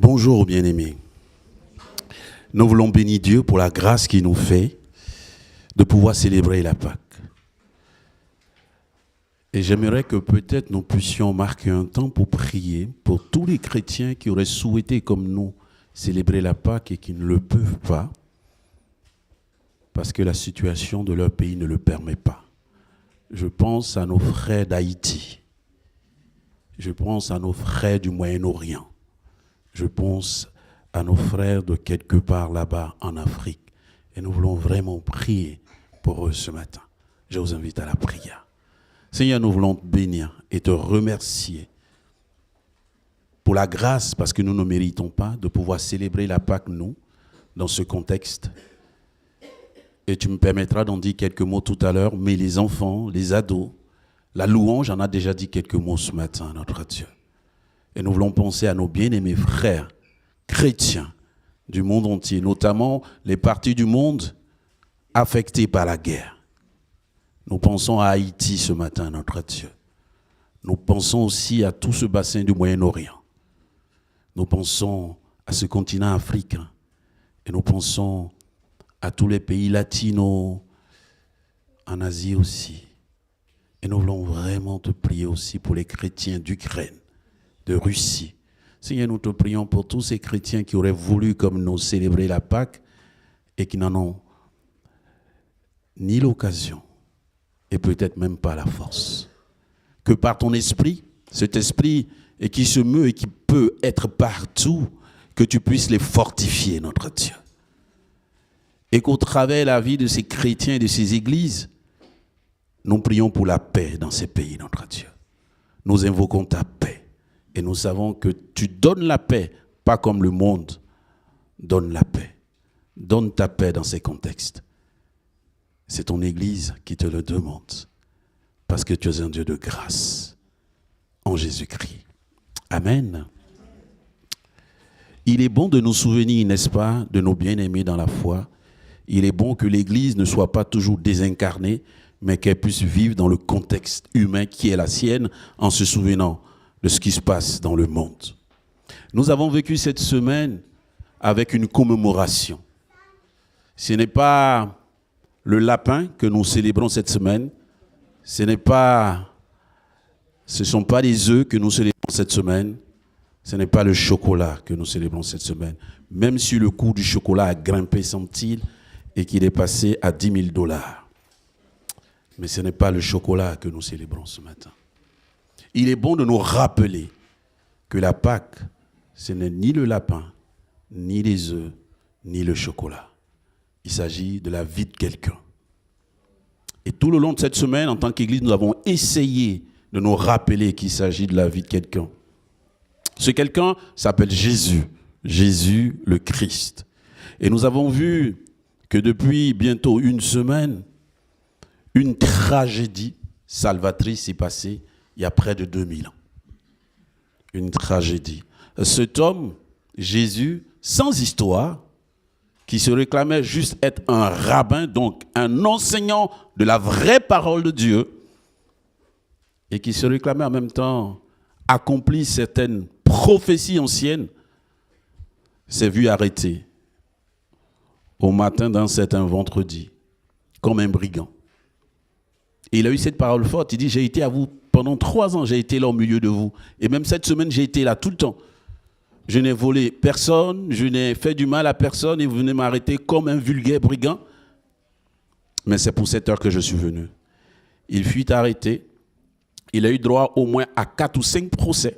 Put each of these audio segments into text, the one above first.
Bonjour bien-aimés. Nous voulons bénir Dieu pour la grâce qu'il nous fait de pouvoir célébrer la Pâque. Et j'aimerais que peut-être nous puissions marquer un temps pour prier pour tous les chrétiens qui auraient souhaité comme nous célébrer la Pâque et qui ne le peuvent pas parce que la situation de leur pays ne le permet pas. Je pense à nos frères d'Haïti. Je pense à nos frères du Moyen-Orient. Je pense à nos frères de quelque part là-bas en Afrique. Et nous voulons vraiment prier pour eux ce matin. Je vous invite à la prière. Seigneur, nous voulons te bénir et te remercier pour la grâce, parce que nous ne méritons pas, de pouvoir célébrer la Pâque, nous, dans ce contexte. Et tu me permettras d'en dire quelques mots tout à l'heure, mais les enfants, les ados, la louange, j'en ai déjà dit quelques mots ce matin, notre Dieu. Et nous voulons penser à nos bien-aimés frères chrétiens du monde entier, notamment les parties du monde affectées par la guerre. Nous pensons à Haïti ce matin, notre Dieu. Nous pensons aussi à tout ce bassin du Moyen-Orient. Nous pensons à ce continent africain. Et nous pensons à tous les pays latinos, en Asie aussi. Et nous voulons vraiment te prier aussi pour les chrétiens d'Ukraine, de Russie. Seigneur, nous te prions pour tous ces chrétiens qui auraient voulu, comme nous, célébrer la Pâque et qui n'en ont ni l'occasion et peut-être même pas la force. Que par ton esprit, cet esprit et qui se meut et qui peut être partout, que tu puisses les fortifier, notre Dieu. Et qu'au travers de la vie de ces chrétiens et de ces églises, nous prions pour la paix dans ces pays, notre Dieu. Nous invoquons ta paix. Et nous savons que tu donnes la paix, pas comme le monde donne la paix. Donne ta paix dans ces contextes. C'est ton Église qui te le demande. Parce que tu es un Dieu de grâce. En Jésus-Christ. Amen. Il est bon de nous souvenir, n'est-ce pas, de nos bien-aimés dans la foi. Il est bon que l'Église ne soit pas toujours désincarnée, mais qu'elle puisse vivre dans le contexte humain qui est la sienne, en se souvenant de ce qui se passe dans le monde. Nous avons vécu cette semaine avec une commémoration. Ce n'est pas le lapin que nous célébrons cette semaine, ce ne sont pas les œufs que nous célébrons cette semaine, ce n'est pas le chocolat que nous célébrons cette semaine, même si le coût du chocolat a grimpé, semble-t-il, et qu'il est passé à 10 000 $. Mais ce n'est pas le chocolat que nous célébrons ce matin. Il est bon de nous rappeler que la Pâque, ce n'est ni le lapin, ni les œufs, ni le chocolat. Il s'agit de la vie de quelqu'un. Et tout le long de cette semaine, en tant qu'Église, nous avons essayé de nous rappeler qu'il s'agit de la vie de quelqu'un. Ce quelqu'un s'appelle Jésus, Jésus le Christ. Et nous avons vu que depuis bientôt une semaine, une tragédie salvatrice s'est passée il y a près de 2000 ans. Une tragédie. Cet homme, Jésus, sans histoire, qui se réclamait juste être un rabbin, donc un enseignant de la vraie parole de Dieu, et qui se réclamait en même temps accomplir certaines prophéties anciennes, s'est vu arrêté au matin d'un certain vendredi, comme un brigand. Et il a eu cette parole forte, il dit, j'ai été à vous pendant 3 ans, j'ai été là au milieu de vous. Et même cette semaine, j'ai été là tout le temps. Je n'ai volé personne, je n'ai fait du mal à personne et vous venez m'arrêter comme un vulgaire brigand. Mais c'est pour cette heure que je suis venu. Il fut arrêté. Il a eu droit au moins à 4 ou 5 procès.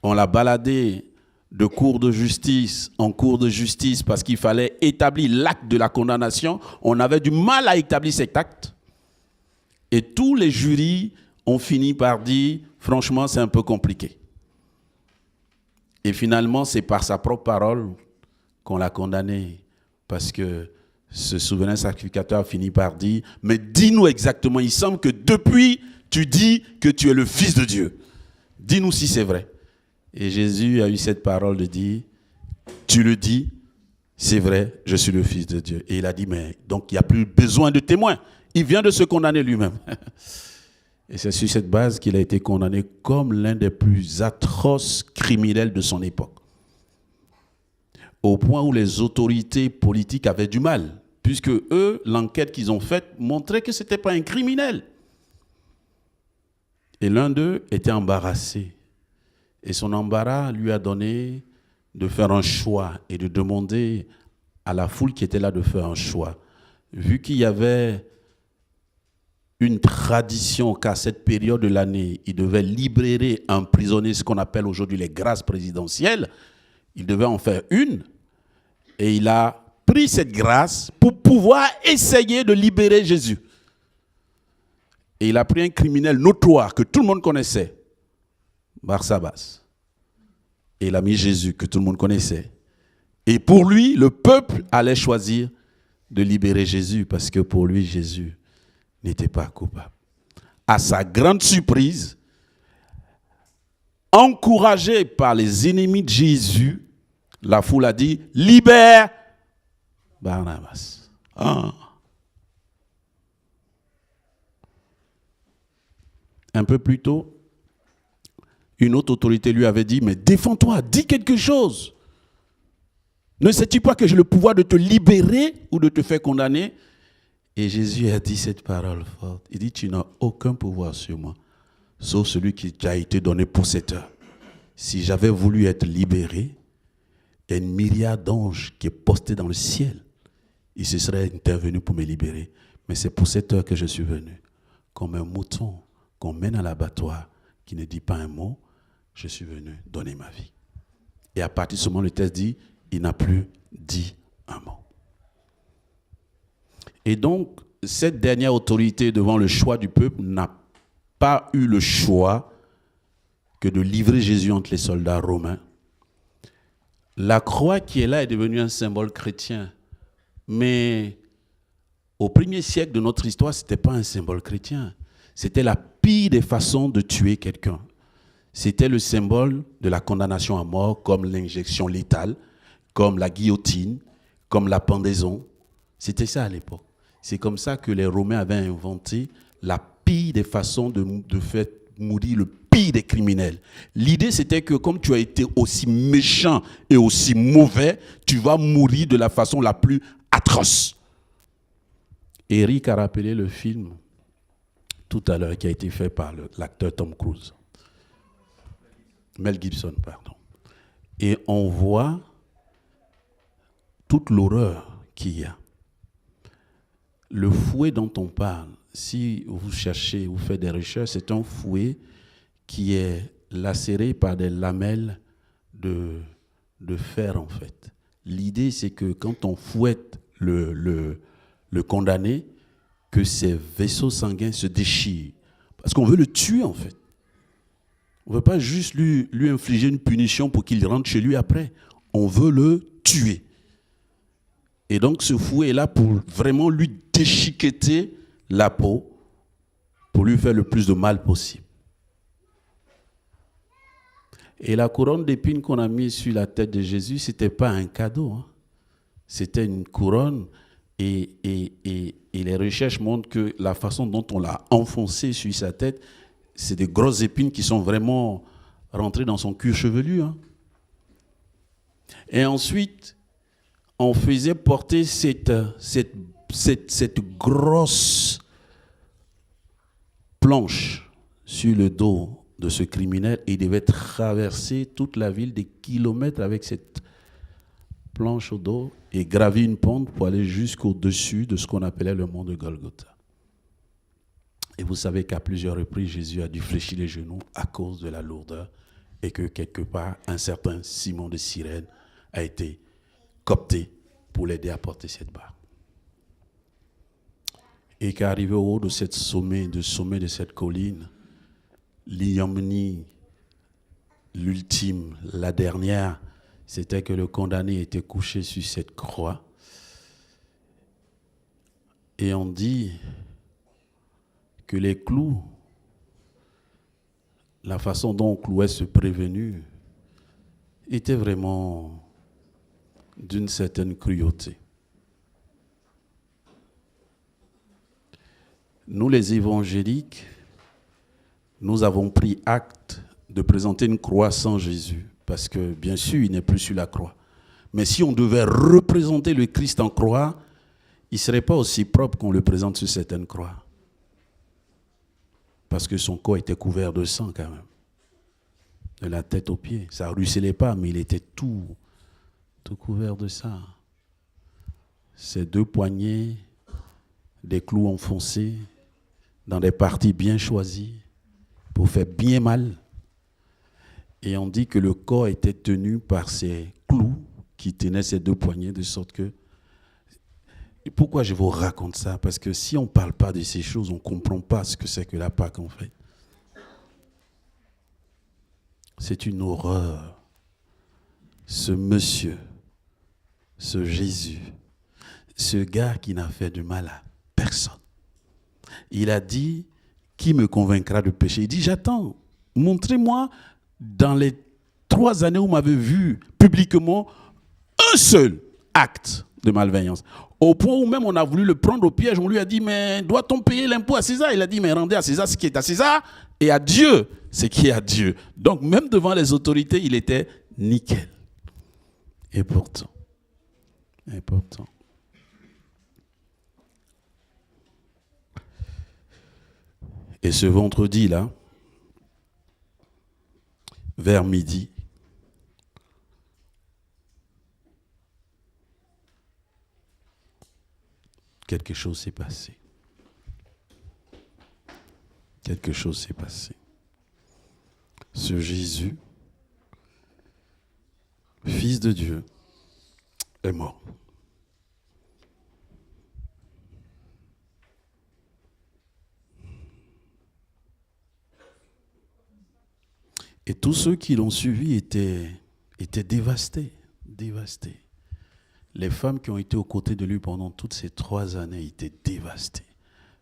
On l'a baladé de cour de justice en cour de justice parce qu'il fallait établir l'acte de la condamnation. On avait du mal à établir cet acte. Et tous les jurys ont fini par dire, franchement, c'est un peu compliqué. Et finalement, c'est par sa propre parole qu'on l'a condamné. Parce que ce souverain sacrificateur a fini par dire, mais dis-nous exactement, il semble que depuis, tu dis que tu es le Fils de Dieu. Dis-nous si c'est vrai. Et Jésus a eu cette parole de dire, tu le dis, c'est vrai, je suis le Fils de Dieu. Et il a dit, mais donc il n'y a plus besoin de témoins. Il vient de se condamner lui-même. Et c'est sur cette base qu'il a été condamné comme l'un des plus atroces criminels de son époque. Au point où les autorités politiques avaient du mal, puisque eux, l'enquête qu'ils ont faite montrait que ce n'était pas un criminel. Et l'un d'eux était embarrassé. Et son embarras lui a donné de faire un choix et de demander à la foule qui était là de faire un choix. Vu qu'il y avait une tradition qu'à cette période de l'année, il devait libérer un prisonnier, ce qu'on appelle aujourd'hui les grâces présidentielles, il devait en faire une, et il a pris cette grâce pour pouvoir essayer de libérer Jésus. Et il a pris un criminel notoire que tout le monde connaissait, Barsabas. Et il a mis Jésus que tout le monde connaissait. Et pour lui, le peuple allait choisir de libérer Jésus parce que pour lui, Jésus n'était pas coupable. À sa grande surprise, encouragé par les ennemis de Jésus, la foule a dit « Libère Barnabas ». Un peu plus tôt, une autre autorité lui avait dit « Mais défends-toi, dis quelque chose. Ne sais-tu pas que j'ai le pouvoir de te libérer ou de te faire condamner ?» Et Jésus a dit cette parole forte. Il dit « Tu n'as aucun pouvoir sur moi, sauf celui qui t'a été donné pour cette heure. Si j'avais voulu être libéré, il y a une myriade d'anges qui est postée dans le ciel. Il se serait intervenu pour me libérer. Mais c'est pour cette heure que je suis venu. Comme un mouton qu'on mène à l'abattoir, qui ne dit pas un mot, je suis venu donner ma vie. » Et à partir de ce moment, le texte dit, il n'a plus dit un mot. Et donc, cette dernière autorité devant le choix du peuple n'a pas eu le choix que de livrer Jésus entre les soldats romains. La croix qui est là est devenue un symbole chrétien. Mais au premier siècle de notre histoire, ce n'était pas un symbole chrétien. C'était la pire des façons de tuer quelqu'un. C'était le symbole de la condamnation à mort, comme l'injection létale, comme la guillotine, comme la pendaison. C'était ça à l'époque. C'est comme ça que les Romains avaient inventé la pire des façons de faire mourir le pire des criminels. L'idée, c'était que comme tu as été aussi méchant et aussi mauvais, tu vas mourir de la façon la plus atroce. Eric a rappelé le film tout à l'heure qui a été fait par l'acteur Tom Cruise. Mel Gibson, pardon. Et on voit toute l'horreur qu'il y a. Le fouet dont on parle, si vous cherchez, vous faites des recherches, c'est un fouet qui est lacéré par des lamelles de fer, en fait. L'idée, c'est que quand on fouette le condamné, que ses vaisseaux sanguins se déchirent. Parce qu'on veut le tuer, en fait. On ne veut pas juste lui infliger une punition pour qu'il rentre chez lui après. On veut le tuer. Et donc ce fouet est là pour vraiment lui déchiqueter la peau, pour lui faire le plus de mal possible. Et la couronne d'épines qu'on a mise sur la tête de Jésus, ce n'était pas un cadeau. Hein. C'était une couronne et les recherches montrent que la façon dont on l'a enfoncé sur sa tête, c'est des grosses épines qui sont vraiment rentrées dans son cuir chevelu. Hein. Et ensuite, on faisait porter cette grosse planche sur le dos de ce criminel et il devait traverser toute la ville des kilomètres avec cette planche au dos et gravir une pente pour aller jusqu'au-dessus de ce qu'on appelait le mont de Golgotha. Et vous savez qu'à plusieurs reprises, Jésus a dû fléchir les genoux à cause de la lourdeur et que quelque part, un certain Simon de Cyrène a été coopté pour l'aider à porter cette barre. Et qu'arrivé au haut de ce sommet de cette colline, l'ignominie, l'ultime, la dernière, c'était que le condamné était couché sur cette croix. Et on dit que les clous, la façon dont on clouait ce prévenu, était vraiment d'une certaine cruauté. Nous, les évangéliques, nous avons pris acte de présenter une croix sans Jésus, parce que bien sûr, il n'est plus sur la croix. Mais si on devait représenter le Christ en croix, il ne serait pas aussi propre qu'on le présente sur certaines croix. Parce que son corps était couvert de sang quand même. De la tête aux pieds. Ça ne ruisselait pas, mais il était tout couvert de sang. Ses 2 poignets, des clous enfoncés dans des parties bien choisies pour faire bien mal. Et on dit que le corps était tenu par ces clous qui tenaient ces 2 poignets, de sorte que... Et pourquoi je vous raconte ça? Parce que si on ne parle pas de ces choses, on ne comprend pas ce que c'est que la Pâque en fait. C'est une horreur. Ce monsieur, ce Jésus, ce gars qui n'a fait de mal à personne. Il a dit, qui me convaincra de péché? Il dit, j'attends. Montrez-moi dans les 3 années où vous m'avez vu publiquement un seul acte de malveillance. Au point où même on a voulu le prendre au piège, on lui a dit, mais doit-on payer l'impôt à César? Il a dit, mais rendez à César ce qui est à César et à Dieu ce qui est à Dieu. Donc même devant les autorités, il était nickel. Et pourtant. Et ce vendredi-là, vers midi, quelque chose s'est passé. Quelque chose s'est passé. Ce Jésus, Fils de Dieu, est mort. Et tous ceux qui l'ont suivi étaient dévastés. Les femmes qui ont été aux côtés de lui pendant toutes ces 3 années étaient dévastées.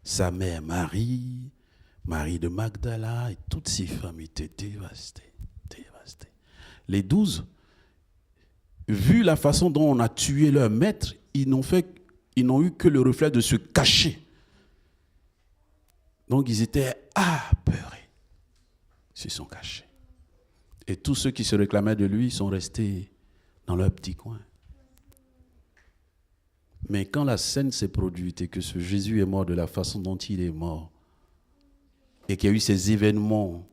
Sa mère Marie, Marie de Magdala, et toutes ces femmes étaient dévastées. Les 12, vu la façon dont on a tué leur maître, ils n'ont eu que le reflet de se cacher. Donc ils étaient apeurés. Ils se sont cachés. Et tous ceux qui se réclamaient de lui sont restés dans leur petit coin. Mais quand la scène s'est produite et que ce Jésus est mort de la façon dont il est mort, et qu'il y a eu ces événements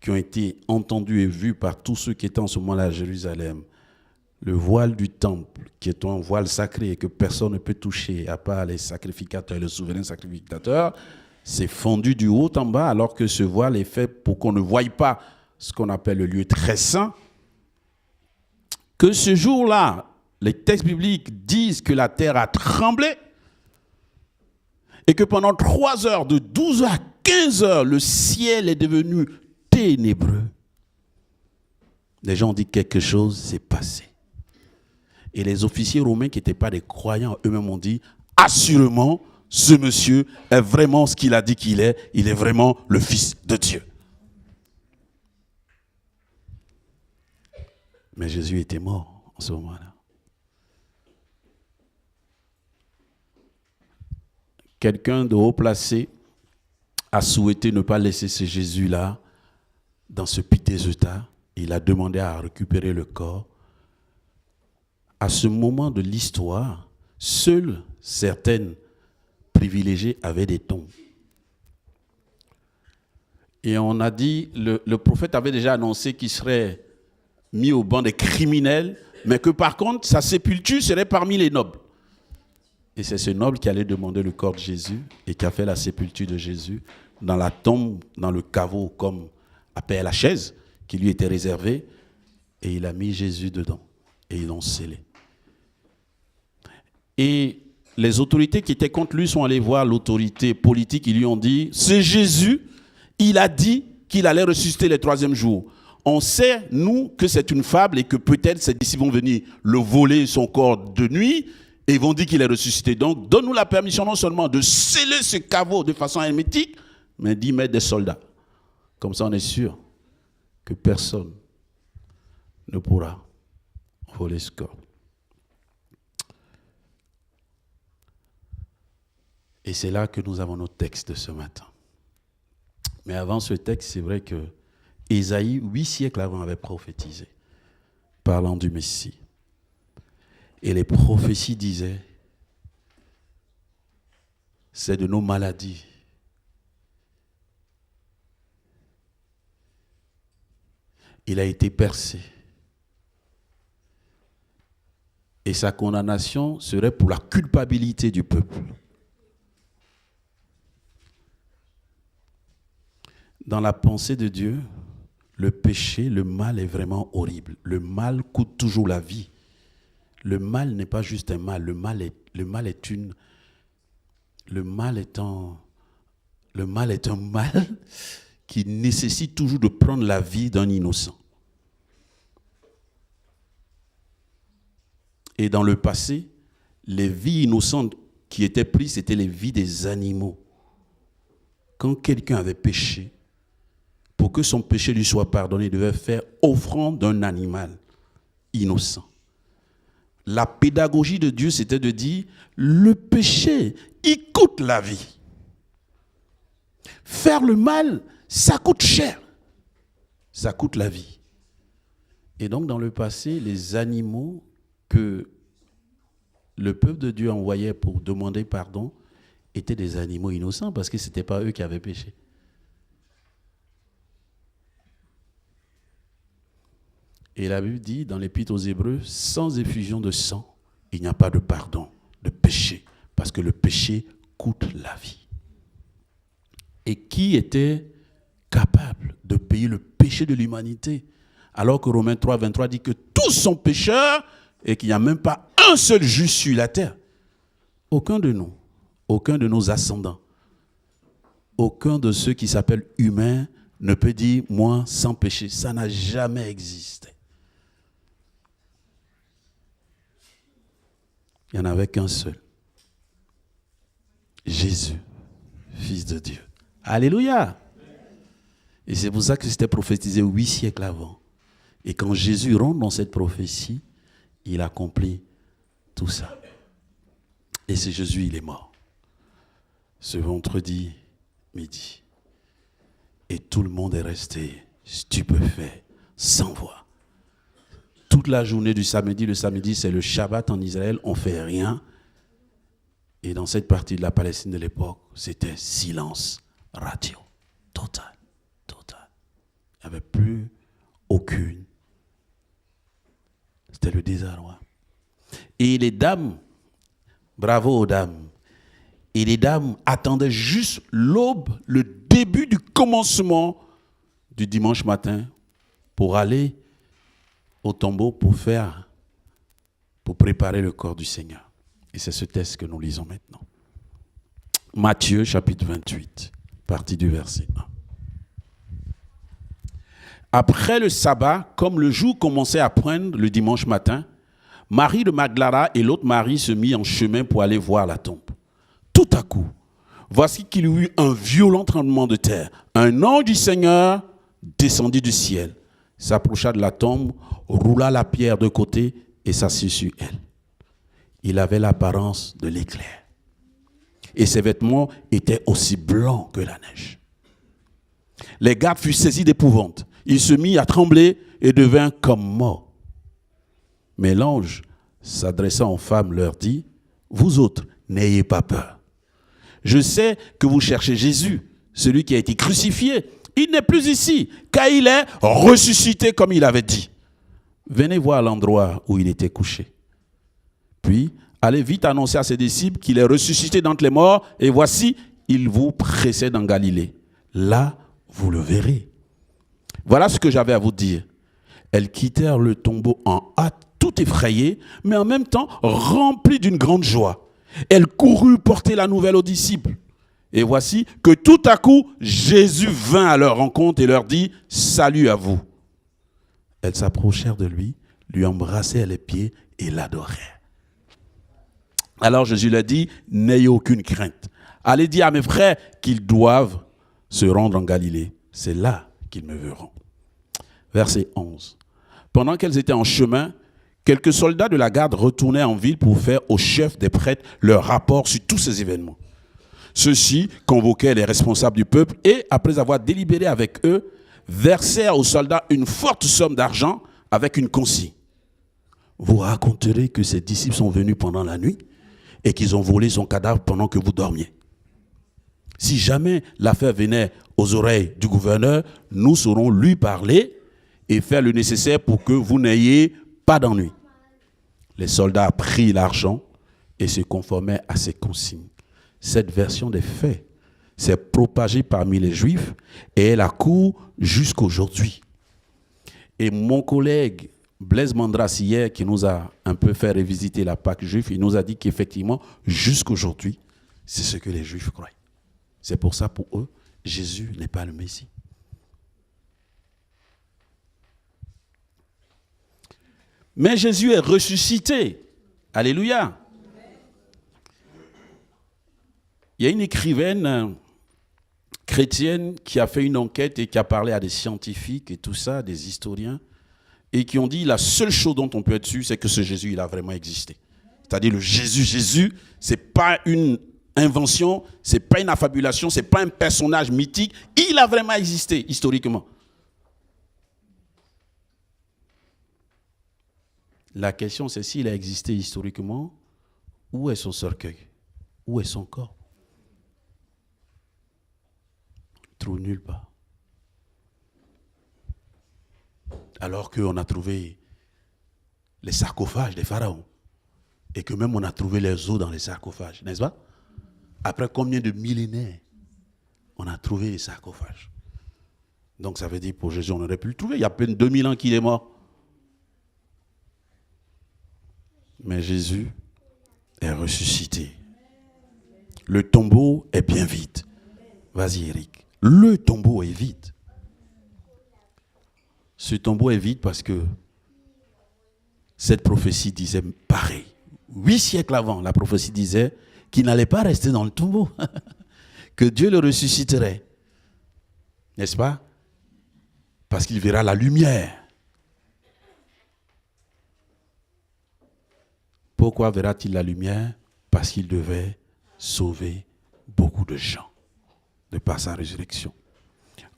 qui ont été entendus et vus par tous ceux qui étaient en ce moment-là à Jérusalem, le voile du temple, qui est un voile sacré et que personne ne peut toucher, à part les sacrificateurs et le souverain sacrificateur, s'est fendu du haut en bas, alors que ce voile est fait pour qu'on ne voie pas ce qu'on appelle le lieu très saint. Que ce jour-là, les textes bibliques disent que la terre a tremblé et que pendant 3 heures, de 12 à 15 heures, le ciel est devenu ténébreux. Les gens ont dit quelque chose s'est passé. Et les officiers romains qui n'étaient pas des croyants, eux-mêmes ont dit, assurément, ce monsieur est vraiment ce qu'il a dit qu'il est. Il est vraiment le Fils de Dieu. Mais Jésus était mort en ce moment-là. Quelqu'un de haut placé a souhaité ne pas laisser ce Jésus-là dans ce piteux état. Il a demandé à récupérer le corps. À ce moment de l'histoire, seules certaines privilégiées avaient des tombes. Et on a dit, le prophète avait déjà annoncé qu'il serait mis au banc des criminels, mais que par contre, sa sépulture serait parmi les nobles. Et c'est ce noble qui allait demander le corps de Jésus et qui a fait la sépulture de Jésus dans la tombe, dans le caveau, comme à Père Lachaise, qui lui était réservé. Et il a mis Jésus dedans. Et ils l'ont scellé. Et les autorités qui étaient contre lui sont allées voir l'autorité politique. Ils lui ont dit, c'est Jésus, il a dit qu'il allait ressusciter le 3e jour. On sait, nous, que c'est une fable et que peut-être ses disciples vont venir le voler son corps de nuit et ils vont dire qu'il est ressuscité. Donc, donne-nous la permission non seulement de sceller ce caveau de façon hermétique, mais d'y mettre des soldats. Comme ça, on est sûr que personne ne pourra voler ce corps. Et c'est là que nous avons nos textes de ce matin. Mais avant ce texte, c'est vrai que Ésaïe, 8 siècles avant, avait prophétisé, parlant du Messie. Et les prophéties disaient, c'est de nos maladies. Il a été percé. Et sa condamnation serait pour la culpabilité du peuple. Dans la pensée de Dieu, le péché, le mal est vraiment horrible. Le mal coûte toujours la vie. Le mal n'est pas juste un mal. Le mal est un mal qui nécessite toujours de prendre la vie d'un innocent. Et dans le passé, les vies innocentes qui étaient prises, c'était les vies des animaux. Quand quelqu'un avait péché, pour que son péché lui soit pardonné, il devait faire offrande d'un animal innocent. La pédagogie de Dieu, c'était de dire, le péché, il coûte la vie. Faire le mal, ça coûte cher. Ça coûte la vie. Et donc, dans le passé, les animaux que le peuple de Dieu envoyait pour demander pardon étaient des animaux innocents parce que ce n'était pas eux qui avaient péché. Et la Bible dit dans l'Épître aux Hébreux, sans effusion de sang, il n'y a pas de pardon, de péché, parce que le péché coûte la vie. Et qui était capable de payer le péché de l'humanité, alors que Romains 3, 23 dit que tous sont pécheurs et qu'il n'y a même pas un seul juste sur la terre. Aucun de nous, aucun de nos ascendants, aucun de ceux qui s'appellent humains ne peut dire « moi sans péché ». Ça n'a jamais existé. Il n'y en avait qu'un seul. Jésus, Fils de Dieu. Alléluia. Et c'est pour ça que c'était prophétisé 8 siècles avant. Et quand Jésus rentre dans cette prophétie, il accomplit tout ça. Et c'est Jésus, il est mort. Ce vendredi midi. Et tout le monde est resté stupéfait, sans voix. Toute la journée du samedi, le samedi c'est le Shabbat en Israël, on ne fait rien. Et dans cette partie de la Palestine de l'époque, c'était silence radio, total. Il n'y avait plus aucune. C'était le désarroi. Et les dames, bravo aux dames, et les dames attendaient juste l'aube, le début du commencement du dimanche matin pour aller au tombeau pour préparer le corps du Seigneur. Et c'est ce texte que nous lisons maintenant. Matthieu chapitre 28, partie du verset 1. Après le sabbat, comme le jour commençait à poindre le dimanche matin, Marie de Magdala et l'autre Marie se mirent en chemin pour aller voir la tombe. Tout à coup, voici qu'il y eut un violent tremblement de terre. Un ange du Seigneur descendit du ciel, s'approcha de la tombe, roula la pierre de côté et s'assit sur elle. Il avait l'apparence de l'éclair. Et ses vêtements étaient aussi blancs que la neige. Les gardes furent saisis d'épouvante. Il se mit à trembler et devint comme mort. Mais l'ange, s'adressant aux femmes, leur dit, « Vous autres, n'ayez pas peur. Je sais que vous cherchez Jésus, celui qui a été crucifié. Il n'est plus ici, car il est ressuscité comme il avait dit. Venez voir l'endroit où il était couché. Puis, allez vite annoncer à ses disciples qu'il est ressuscité d'entre les morts, et voici, il vous précède en Galilée. Là, vous le verrez. Voilà ce que j'avais à vous dire. » Elles quittèrent le tombeau en hâte, tout effrayées, mais en même temps remplies d'une grande joie. Elles coururent porter la nouvelle aux disciples. Et voici que tout à coup, Jésus vint à leur rencontre et leur dit « Salut à vous ». Elles s'approchèrent de lui, lui embrassèrent les pieds et l'adorèrent. Alors Jésus leur dit « N'ayez aucune crainte. Allez dire à mes frères qu'ils doivent se rendre en Galilée. C'est là qu'ils me verront. » Verset 11. Pendant qu'elles étaient en chemin, quelques soldats de la garde retournaient en ville pour faire au chef des prêtres leur rapport sur tous ces événements. Ceux-ci convoquaient les responsables du peuple et, après avoir délibéré avec eux, versèrent aux soldats une forte somme d'argent avec une consigne. Vous raconterez que ses disciples sont venus pendant la nuit et qu'ils ont volé son cadavre pendant que vous dormiez. Si jamais l'affaire venait aux oreilles du gouverneur, nous saurons lui parler et faire le nécessaire pour que vous n'ayez pas d'ennui. Les soldats prirent l'argent et se conformaient à ces consignes. Cette version des faits s'est propagée parmi les Juifs et elle accourt jusqu'aujourd'hui. Et mon collègue Blaise Mandras hier, qui nous a un peu fait revisiter la Pâque juive, il nous a dit qu'effectivement, jusqu'aujourd'hui, c'est ce que les Juifs croient. C'est pour ça, pour eux, Jésus n'est pas le Messie. Mais Jésus est ressuscité. Alléluia. Il y a une écrivaine chrétienne qui a fait une enquête et qui a parlé à des scientifiques et tout ça, des historiens, et qui ont dit la seule chose dont on peut être sûr, c'est que ce Jésus, il a vraiment existé. C'est-à-dire le Jésus, c'est pas une invention, c'est pas une affabulation, c'est pas un personnage mythique, il a vraiment existé historiquement. La question, c'est s'il a existé historiquement, où est son cercueil? Où est son corps? On ne trouve nulle part. Alors qu'on a trouvé les sarcophages des pharaons et que même on a trouvé les os dans les sarcophages, n'est-ce pas? Après combien de millénaires on a trouvé les sarcophages? Donc ça veut dire pour Jésus on aurait pu le trouver. Il y a à peine 2000 ans qu'il est mort. Mais Jésus est ressuscité. Le tombeau est bien vide. Vas-y Eric. Le tombeau est vide. Ce tombeau est vide parce que cette prophétie disait pareil. 8 siècles avant, la prophétie disait qu'il n'allait pas rester dans le tombeau, que Dieu le ressusciterait. N'est-ce pas? Parce qu'il verra la lumière. Pourquoi verra-t-il la lumière? Parce qu'il devait sauver beaucoup de gens de par sa résurrection.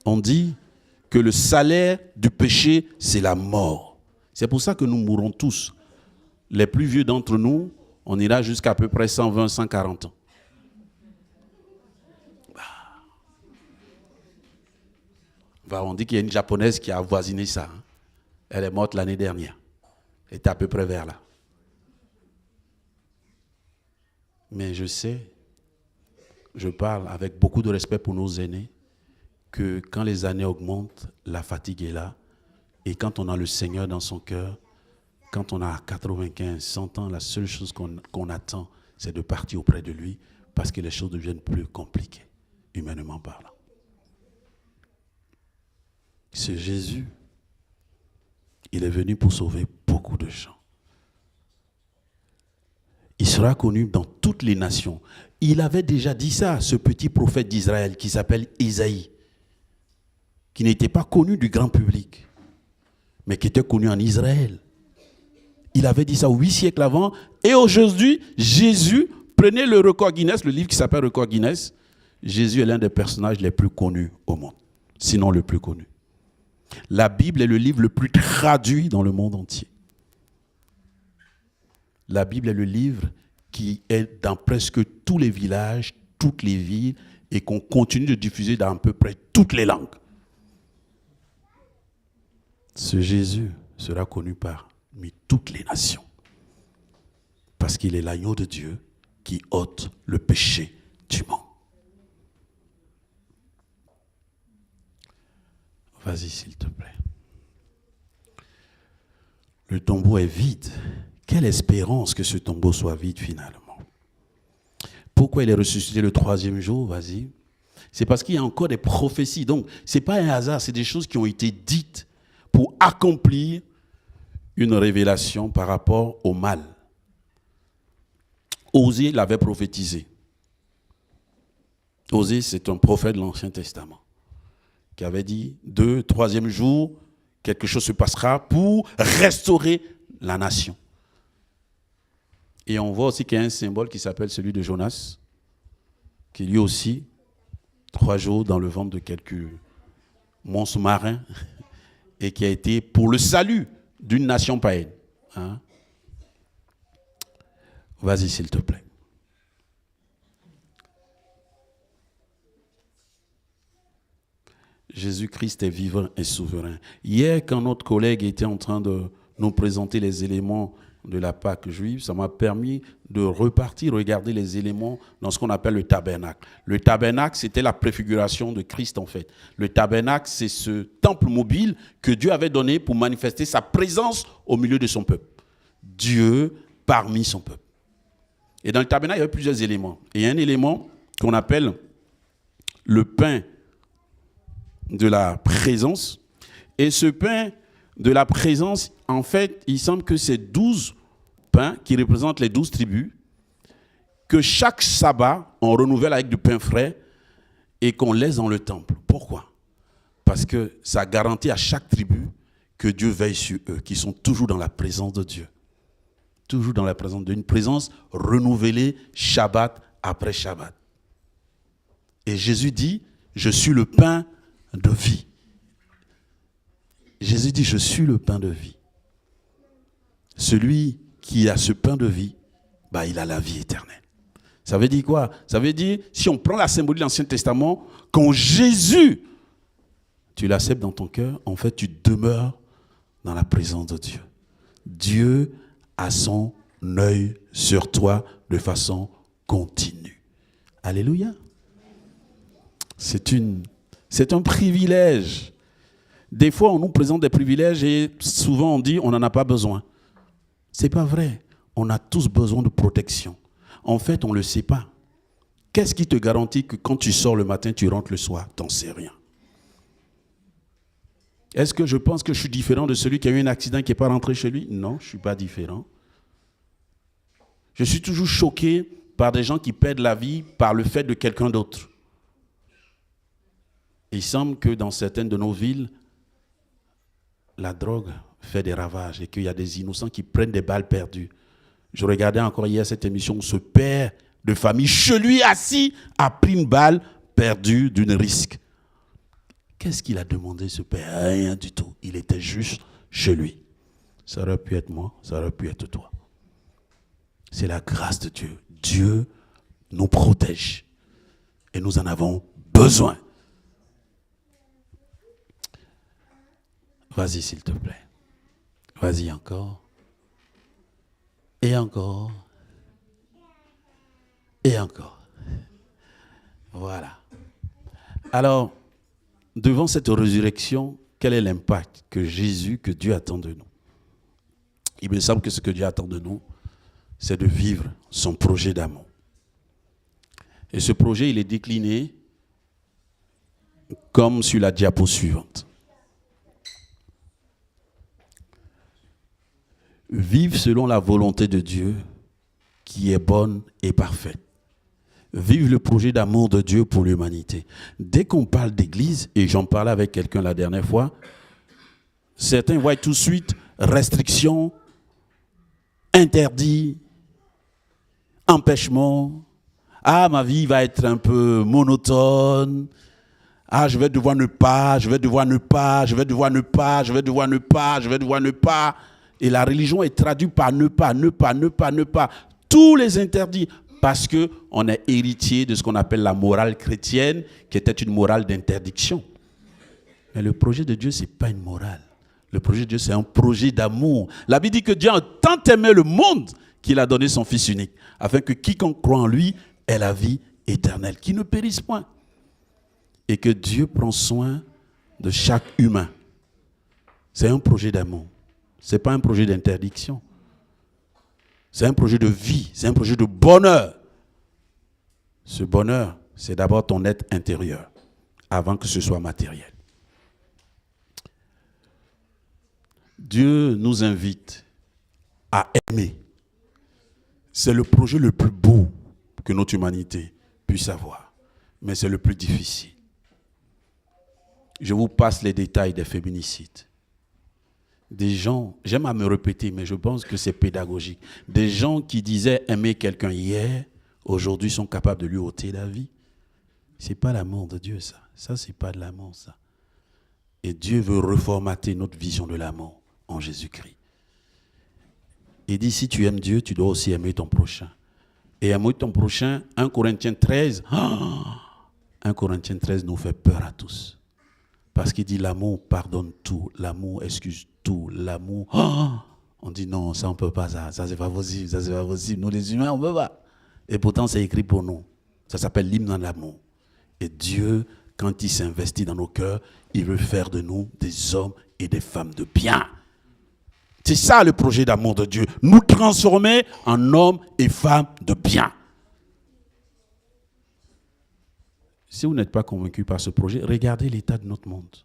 On dit que le salaire du péché, c'est la mort. C'est pour ça que nous mourrons tous. Les plus vieux d'entre nous, on ira jusqu'à peu près 120, 140 ans. On dit qu'il y a une japonaise qui a avoisiné ça. Elle est morte l'année dernière. Elle était à peu près vers là. Mais je sais, je parle avec beaucoup de respect pour nos aînés, que quand les années augmentent, la fatigue est là. Et quand on a le Seigneur dans son cœur, quand on a 95, 100 ans, la seule chose qu'on attend, c'est de partir auprès de lui parce que les choses deviennent plus compliquées, humainement parlant. Ce Jésus, il est venu pour sauver beaucoup de gens. Il sera connu dans toutes les nations. Il avait déjà dit ça, ce petit prophète d'Israël qui s'appelle Isaïe, qui n'était pas connu du grand public, mais qui était connu en Israël. Il avait dit ça 8 siècles avant. Et aujourd'hui, Jésus, prenez le record Guinness, le livre qui s'appelle Record Guinness. Jésus est l'un des personnages les plus connus au monde, sinon le plus connu. La Bible est le livre le plus traduit dans le monde entier. La Bible est le livre qui est dans presque tous les villages, toutes les villes, et qu'on continue de diffuser dans à peu près toutes les langues. Ce Jésus sera connu parmi toutes les nations. Parce qu'il est l'agneau de Dieu qui ôte le péché du monde. Vas-y, s'il te plaît. Le tombeau est vide. Quelle espérance que ce tombeau soit vide finalement. Pourquoi il est ressuscité le 3e jour? Vas-y. C'est parce qu'il y a encore des prophéties. Donc, ce n'est pas un hasard, c'est des choses qui ont été dites pour accomplir une révélation par rapport au mal. Osée l'avait prophétisé. Osée, c'est un prophète de l'Ancien Testament qui avait dit, 2, 3e jour, quelque chose se passera pour restaurer la nation. Et on voit aussi qu'il y a un symbole qui s'appelle celui de Jonas. qui lui aussi, 3 jours dans le ventre de quelques monstres marins, et qui a été pour le salut d'une nation païenne. Hein? Vas-y, s'il te plaît. Jésus-Christ est vivant et souverain. Hier, quand notre collègue était en train de nous présenter les éléments de la Pâque juive, ça m'a permis de repartir, regarder les éléments dans ce qu'on appelle le tabernacle. Le tabernacle, c'était la préfiguration de Christ en fait. Le tabernacle, c'est ce temple mobile que Dieu avait donné pour manifester sa présence au milieu de son peuple. Dieu parmi son peuple. Et dans le tabernacle, il y avait plusieurs éléments. Et il y a un élément qu'on appelle le pain de la présence. Et ce pain de la présence, en fait, il semble que c'est 12 pains qui représentent les 12 tribus, que chaque sabbat, on renouvelle avec du pain frais et qu'on laisse dans le temple. Pourquoi? Parce que ça garantit à chaque tribu que Dieu veille sur eux, qu'ils sont toujours dans la présence de Dieu. Toujours dans la présence d'une présence renouvelée Shabbat après Shabbat. Et Jésus dit, je suis le pain de vie. Jésus dit, je suis le pain de vie. Celui qui a ce pain de vie, bah, il a la vie éternelle. Ça veut dire quoi? Ça veut dire, si on prend la symbolique de l'Ancien Testament, quand Jésus, tu l'acceptes dans ton cœur, en fait, tu demeures dans la présence de Dieu. Dieu a son œil sur toi de façon continue. Alléluia. C'est un privilège. Des fois, on nous présente des privilèges et souvent on dit on n'en a pas besoin. Ce n'est pas vrai. On a tous besoin de protection. En fait, on ne le sait pas. Qu'est-ce qui te garantit que quand tu sors le matin, tu rentres le soir? T'en sais rien. Est-ce que je pense que je suis différent de celui qui a eu un accident qui n'est pas rentré chez lui? Non, je ne suis pas différent. Je suis toujours choqué par des gens qui perdent la vie par le fait de quelqu'un d'autre. Il semble que dans certaines de nos villes, la drogue fait des ravages et qu'il y a des innocents qui prennent des balles perdues. Je regardais encore hier cette émission où ce père de famille, chez lui assis, a pris une balle perdue d'une risque. Qu'est-ce qu'il a demandé ce père? Rien du tout. Il était juste chez lui. Ça aurait pu être moi, ça aurait pu être toi. C'est la grâce de Dieu. Dieu nous protège et nous en avons besoin. Vas-y, s'il te plaît. Vas-y encore. Et encore. Et encore. Voilà. Alors, devant cette résurrection, quel est l'impact que Dieu attend de nous? Il me semble que ce que Dieu attend de nous, c'est de vivre son projet d'amour. Et ce projet, il est décliné comme sur la diapo suivante. Vivre selon la volonté de Dieu qui est bonne et parfaite. Vivre le projet d'amour de Dieu pour l'humanité. Dès qu'on parle d'église, et j'en parlais avec quelqu'un la dernière fois, certains voient tout de suite restrictions, interdits, empêchements. Ah, ma vie va être un peu monotone. Ah, je vais devoir ne pas. Et la religion est traduite par ne pas. Tous les interdits. Parce qu'on est héritier de ce qu'on appelle la morale chrétienne, qui était une morale d'interdiction. Mais le projet de Dieu, ce n'est pas une morale. Le projet de Dieu, c'est un projet d'amour. La Bible dit que Dieu a tant aimé le monde qu'il a donné son Fils unique, afin que quiconque croit en lui ait la vie éternelle, qui ne périsse point. Et que Dieu prend soin de chaque humain. C'est un projet d'amour. Ce n'est pas un projet d'interdiction. C'est un projet de vie, c'est un projet de bonheur. Ce bonheur, c'est d'abord ton être intérieur, avant que ce soit matériel. Dieu nous invite à aimer. C'est le projet le plus beau que notre humanité puisse avoir, mais c'est le plus difficile. Je vous passe les détails des féminicides. Des gens, j'aime à me répéter, mais je pense que c'est pédagogique. Des gens qui disaient aimer quelqu'un hier, aujourd'hui sont capables de lui ôter la vie. C'est pas l'amour de Dieu, ça. Ça, c'est pas de l'amour, ça. Et Dieu veut reformater notre vision de l'amour en Jésus-Christ. Il dit, si tu aimes Dieu, tu dois aussi aimer ton prochain. Et aimer ton prochain, 1 Corinthiens 13, 1 Corinthiens 13 nous fait peur à tous. Parce qu'il dit, l'amour pardonne tout, l'amour excuse tout, l'amour... On dit, non, ça on ne peut pas, ça c'est pas possible, ça c'est pas possible. Nous les humains, on ne peut pas. Et pourtant, c'est écrit pour nous. Ça s'appelle l'hymne dans l'amour. Et Dieu, quand il s'investit dans nos cœurs, il veut faire de nous des hommes et des femmes de bien. C'est ça le projet d'amour de Dieu. Nous transformer en hommes et femmes de bien. Si vous n'êtes pas convaincu par ce projet, regardez l'état de notre monde.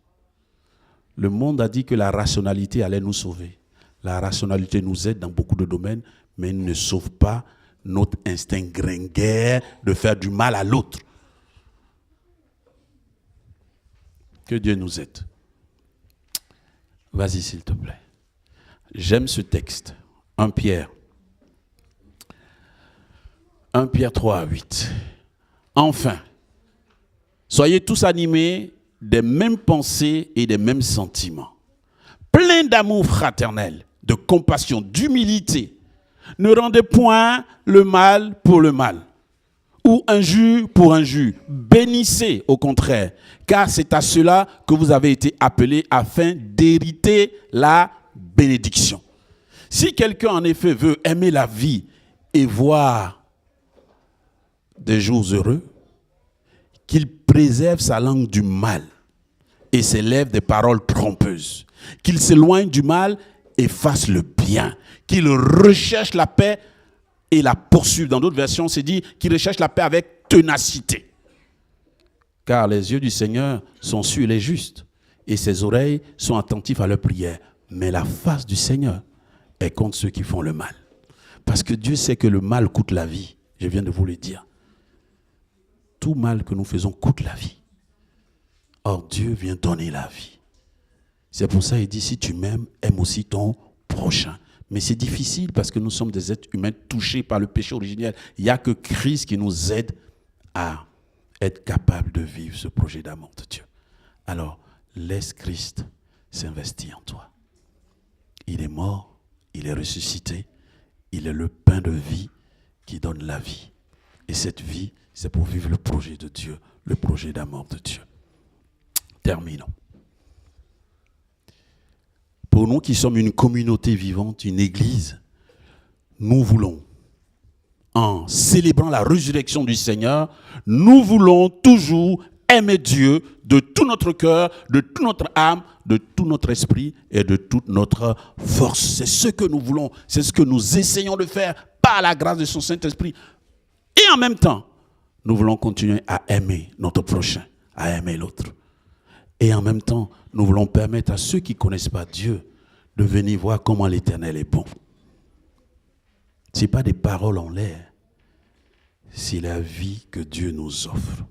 Le monde a dit que la rationalité allait nous sauver. La rationalité nous aide dans beaucoup de domaines, mais ne sauve pas notre instinct gringuer de faire du mal à l'autre. Que Dieu nous aide. Vas-y, s'il te plaît. J'aime ce texte. 1 Pierre 3 à 8. Enfin, soyez tous animés des mêmes pensées et des mêmes sentiments. Pleins d'amour fraternel, de compassion, d'humilité. Ne rendez point le mal pour le mal, ou injure pour injure. Bénissez au contraire, car c'est à cela que vous avez été appelés afin d'hériter la bénédiction. Si quelqu'un en effet veut aimer la vie et voir des jours heureux, qu'il préserve sa langue du mal et ses lèvres des paroles trompeuses, qu'il s'éloigne du mal et fasse le bien, qu'il recherche la paix et la poursuive. Dans d'autres versions, c'est dit qu'il recherche la paix avec ténacité. Car les yeux du Seigneur sont sur les justes et ses oreilles sont attentives à leurs prières. Mais la face du Seigneur est contre ceux qui font le mal. Parce que Dieu sait que le mal coûte la vie. Je viens de vous le dire. Tout mal que nous faisons coûte la vie. Or, Dieu vient donner la vie. C'est pour ça qu'il dit, si tu m'aimes, aime aussi ton prochain. Mais c'est difficile parce que nous sommes des êtres humains touchés par le péché originel. Il n'y a que Christ qui nous aide à être capable de vivre ce projet d'amour de Dieu. Alors, laisse Christ s'investir en toi. Il est mort, il est ressuscité, il est le pain de vie qui donne la vie. Et cette vie, c'est pour vivre le projet de Dieu, le projet d'amour de Dieu. Terminons. Pour nous qui sommes une communauté vivante, une église, nous voulons, en célébrant la résurrection du Seigneur, nous voulons toujours aimer Dieu de tout notre cœur, de toute notre âme, de tout notre esprit et de toute notre force. C'est ce que nous voulons, c'est ce que nous essayons de faire par la grâce de son Saint-Esprit. Et en même temps, nous voulons continuer à aimer notre prochain, à aimer l'autre. Et en même temps, nous voulons permettre à ceux qui ne connaissent pas Dieu de venir voir comment l'Éternel est bon. Ce n'est pas des paroles en l'air, c'est la vie que Dieu nous offre.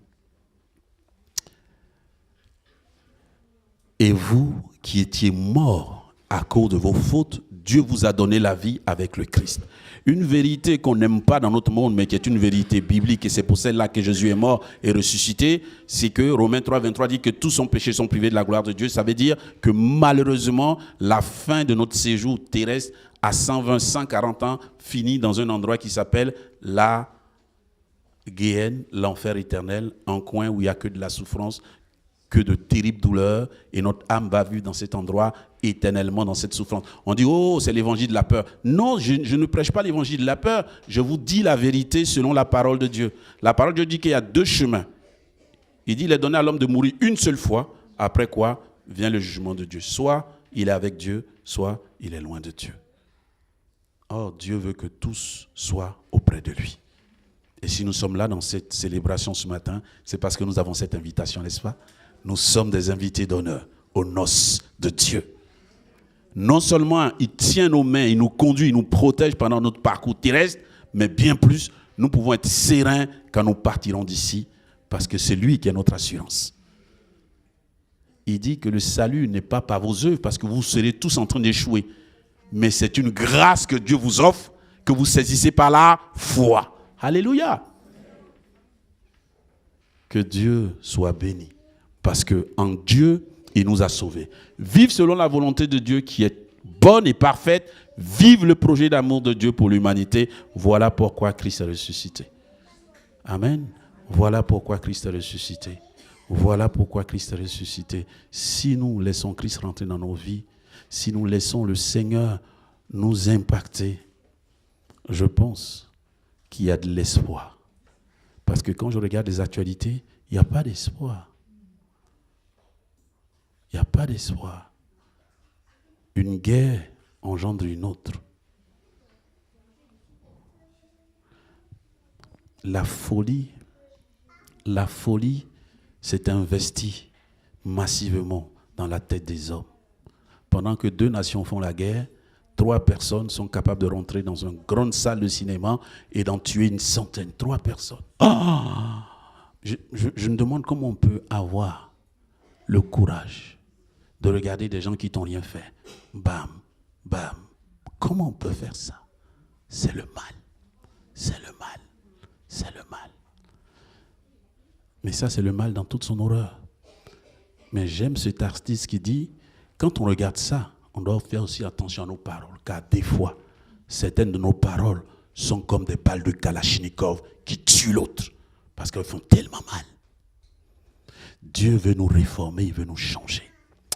Et vous qui étiez morts à cause de vos fautes, Dieu vous a donné la vie avec le Christ. Une vérité qu'on n'aime pas dans notre monde, mais qui est une vérité biblique, et c'est pour celle-là que Jésus est mort et ressuscité, c'est que Romains 3, 23 dit que tous sont péchés, sont privés de la gloire de Dieu. Ça veut dire que malheureusement, la fin de notre séjour terrestre à 120, 140 ans finit dans un endroit qui s'appelle la Guéhenne, l'enfer éternel, un coin où il n'y a que de la souffrance, que de terribles douleurs, et notre âme va vivre dans cet endroit éternellement, dans cette souffrance. On dit, oh, c'est l'évangile de la peur. Non, je ne prêche pas l'évangile de la peur, je vous dis la vérité selon la parole de Dieu. La parole de Dieu dit qu'il y a deux chemins. Il dit, il est donné à l'homme de mourir une seule fois, après quoi vient le jugement de Dieu. Soit il est avec Dieu, soit il est loin de Dieu. Or, Dieu veut que tous soient auprès de lui. Et si nous sommes là dans cette célébration ce matin, c'est parce que nous avons cette invitation, n'est-ce pas? Nous sommes des invités d'honneur aux noces de Dieu. Non seulement il tient nos mains, il nous conduit, il nous protège pendant notre parcours terrestre, mais bien plus, nous pouvons être sereins quand nous partirons d'ici, parce que c'est lui qui est notre assurance. Il dit que le salut n'est pas par vos œuvres, parce que vous serez tous en train d'échouer. Mais c'est une grâce que Dieu vous offre, que vous saisissez par la foi. Alléluia. Que Dieu soit béni. Parce qu'en Dieu, il nous a sauvés. Vivre selon la volonté de Dieu qui est bonne et parfaite. Vive le projet d'amour de Dieu pour l'humanité. Voilà pourquoi Christ est ressuscité. Amen. Voilà pourquoi Christ est ressuscité. Voilà pourquoi Christ est ressuscité. Si nous laissons Christ rentrer dans nos vies, si nous laissons le Seigneur nous impacter, je pense qu'il y a de l'espoir. Parce que quand je regarde les actualités, il n'y a pas d'espoir. Il n'y a pas d'espoir. Une guerre engendre une autre. La folie s'est investie massivement dans la tête des hommes. Pendant que 2 nations font la guerre, 3 personnes sont capables de rentrer dans une grande salle de cinéma et d'en tuer une centaine. 3 personnes. Je me demande comment on peut avoir le courage de regarder des gens qui t'ont rien fait. Bam, bam. Comment on peut faire ça? C'est le mal. C'est le mal. C'est le mal. Mais ça, c'est le mal dans toute son horreur. Mais j'aime cet artiste qui dit, quand on regarde ça, on doit faire aussi attention à nos paroles. Car des fois, certaines de nos paroles sont comme des balles de Kalachnikov qui tuent l'autre. Parce qu'elles font tellement mal. Dieu veut nous réformer, il veut nous changer.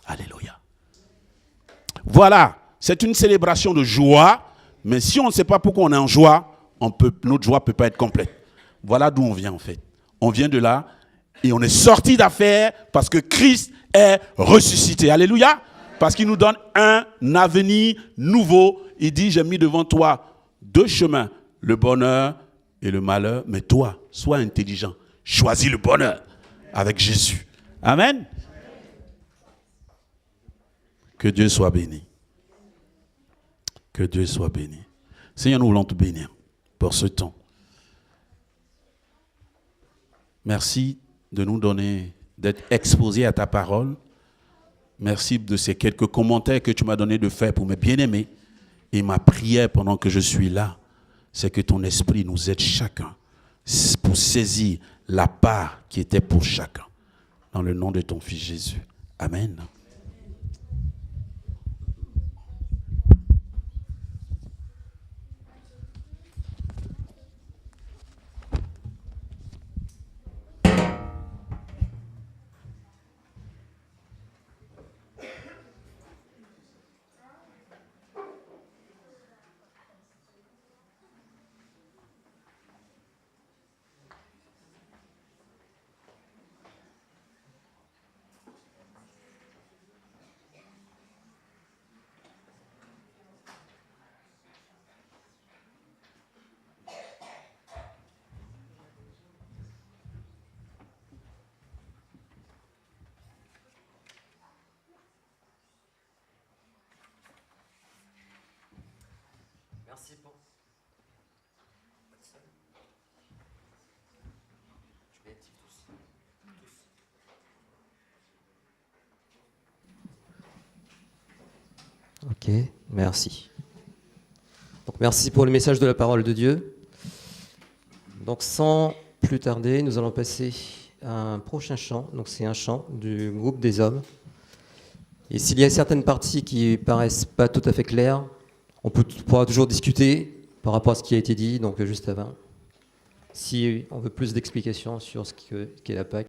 Alléluia. Voilà, c'est une célébration de joie. Mais si on ne sait pas pourquoi on est en joie, notre joie ne peut pas être complète. Voilà d'où on vient en fait. On vient de là et on est sorti d'affaire parce que Christ est ressuscité. Alléluia. Parce qu'il nous donne un avenir nouveau. Il dit, j'ai mis devant toi 2 chemins, le bonheur et le malheur. Mais toi, sois intelligent. Choisis le bonheur avec Jésus. Amen. Que Dieu soit béni. Que Dieu soit béni. Seigneur, nous voulons te bénir pour ce temps. Merci de nous donner, d'être exposés à ta parole. Merci de ces quelques commentaires que tu m'as donné de faire pour mes bien-aimés. Et ma prière pendant que je suis là, c'est que ton esprit nous aide chacun pour saisir la part qui était pour chacun. Dans le nom de ton Fils Jésus. Amen. Merci pour... Je vais être tous. Ok, merci. Donc merci pour le message de la parole de Dieu. Donc sans plus tarder, nous allons passer à un prochain chant. Donc c'est un chant du groupe des hommes. Et s'il y a certaines parties qui paraissent pas tout à fait claires, on pourra toujours discuter par rapport à ce qui a été dit, donc juste avant. Si on veut plus d'explications sur ce qu'est la Pâque.